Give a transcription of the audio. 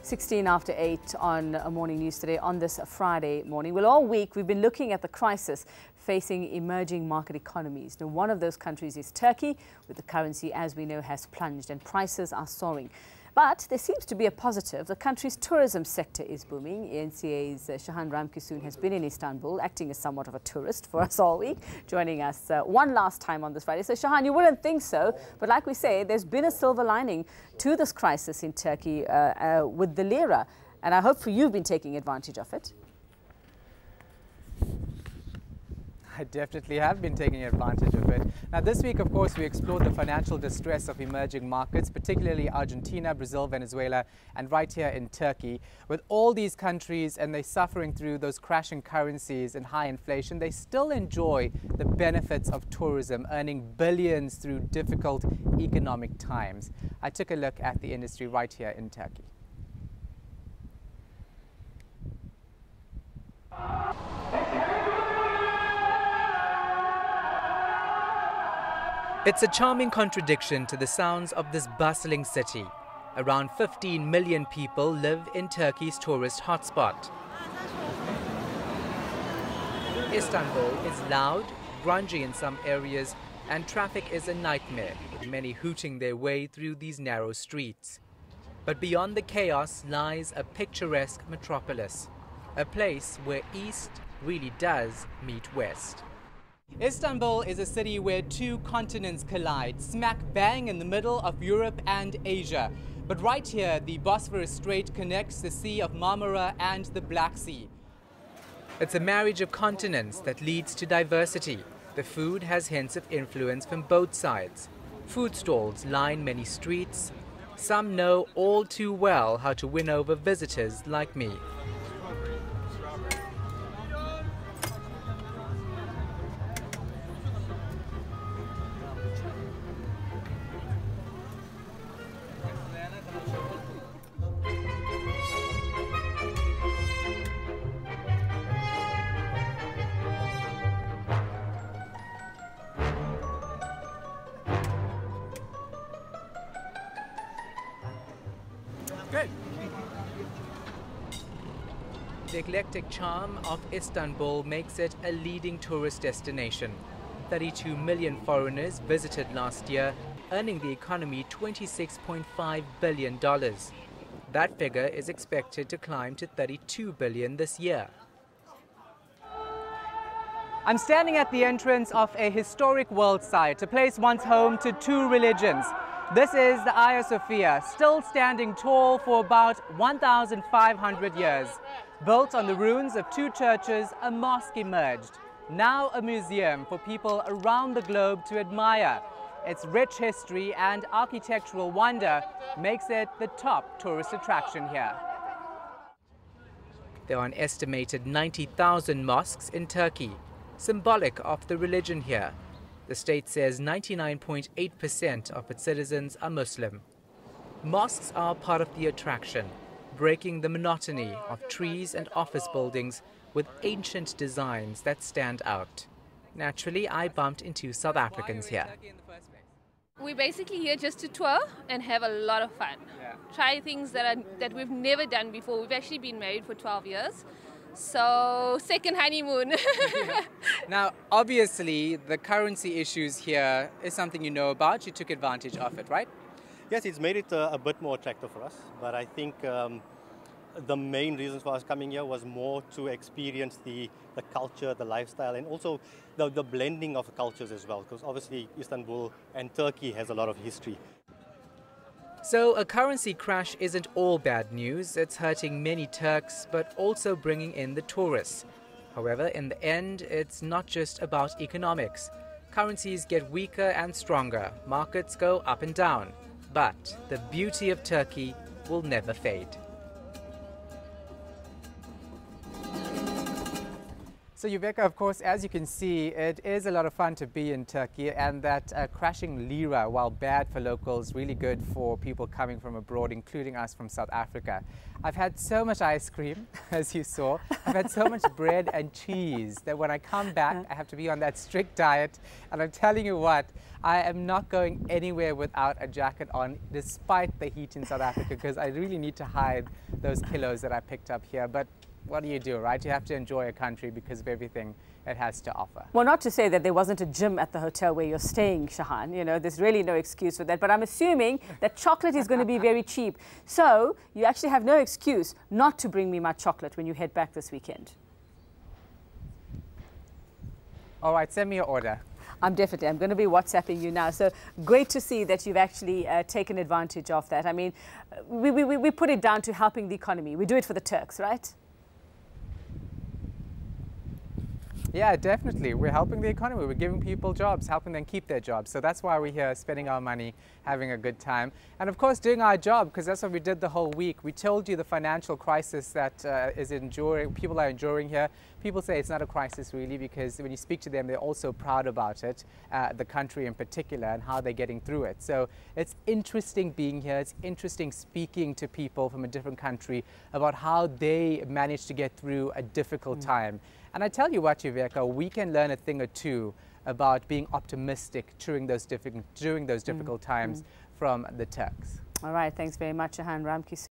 16 after 8 on Morning News today on this Friday morning. Well, all week we've been looking at the crisis facing emerging market economies. Now, one of those countries is Turkey, with the currency, as we know, has plunged and prices are soaring. But there seems to be a positive. The country's tourism sector is booming. NCA's Shahan Ramkisoon has been in Istanbul, acting as somewhat of a tourist for us all week, joining us one last time on this Friday. So, Shahan, you wouldn't think so, but like we say, there's been a silver lining to this crisis in Turkey with the lira. And I hope you've been taking advantage of it. I definitely have been taking advantage of it. Now, this week, of course, we explored the financial distress of emerging markets, particularly Argentina, Brazil, Venezuela, and right here in Turkey. With all these countries and they're suffering through those crashing currencies and high inflation, they still enjoy the benefits of tourism, earning billions through difficult economic times. I took a look at the industry right here in Turkey. It's a charming contradiction to the sounds of this bustling city. Around 15 million people live in Turkey's tourist hotspot. Istanbul is loud, grungy in some areas, and traffic is a nightmare, with many hooting their way through these narrow streets. But beyond the chaos lies a picturesque metropolis, a place where East really does meet West. Istanbul is a city where two continents collide, smack bang in the middle of Europe and Asia. But right here, the Bosphorus Strait connects the Sea of Marmara and the Black Sea. It's a marriage of continents that leads to diversity. The food has hints of influence from both sides. Food stalls line many streets. Some know all too well how to win over visitors like me. Good. The eclectic charm of Istanbul makes it a leading tourist destination. 32 million foreigners visited last year, earning the economy $26.5 billion. That figure is expected to climb to $32 billion this year. I'm standing at the entrance of a historic world site, a place once home to two religions. This is the Hagia Sophia, still standing tall for about 1,500 years. Built on the ruins of two churches, a mosque emerged. Now a museum for people around the globe to admire. Its rich history and architectural wonder makes it the top tourist attraction here. There are an estimated 90,000 mosques in Turkey, symbolic of the religion here. The state says 99.8% of its citizens are Muslim. Mosques are part of the attraction, breaking the monotony of trees and office buildings with ancient designs that stand out. Naturally, I bumped into South Africans here. We're basically here just to tour and have a lot of fun. Try things that we've never done before. We've actually been married for 12 years. So, second honeymoon. Now, obviously, the currency issues here is something you know about. You took advantage of it, right? Yes, it's made it a bit more attractive for us. But I think the main reason for us coming here was more to experience the culture, the lifestyle, and also the blending of cultures as well. Because obviously, Istanbul and Turkey has a lot of history. So a currency crash isn't all bad news. It's hurting many Turks, but also bringing in the tourists. However, in the end, it's not just about economics. Currencies get weaker and stronger. Markets go up and down. But the beauty of Turkey will never fade. So Yuveka, of course, as you can see, it is a lot of fun to be in Turkey, and that crashing lira, while bad for locals, really good for people coming from abroad, including us from South Africa. I've had so much ice cream, as you saw. I've had so much bread and cheese that when I come back, I have to be on that strict diet. And I'm telling you what, I am not going anywhere without a jacket on, despite the heat in South Africa, because I really need to hide those kilos that I picked up here. But what do, right? You have to enjoy a country because of everything it has to offer. Well, not to say that there wasn't a gym at the hotel where you're staying, Shahan. You know, there's really no excuse for that. But I'm assuming that chocolate is going to be very cheap. So you actually have no excuse not to bring me my chocolate when you head back this weekend. All right, send me your order. I'm going to be WhatsApping you now. So great to see that you've actually taken advantage of that. I mean, we put it down to helping the economy. We do it for the Turks, right? Yeah, definitely. We're helping the economy. We're giving people jobs, helping them keep their jobs. So that's why we're here, spending our money, having a good time. And of course, doing our job, because that's what we did the whole week. We told you the financial crisis that people are enduring here. People say it's not a crisis really, because when you speak to them, they're also proud about it, the country in particular, and how they're getting through it. So it's interesting being here. It's interesting speaking to people from a different country about how they managed to get through a difficult time. And I tell you what, Yuveka, we can learn a thing or two about being optimistic during those difficult times from the Turks. All right, thanks very much, Shahan Ramki.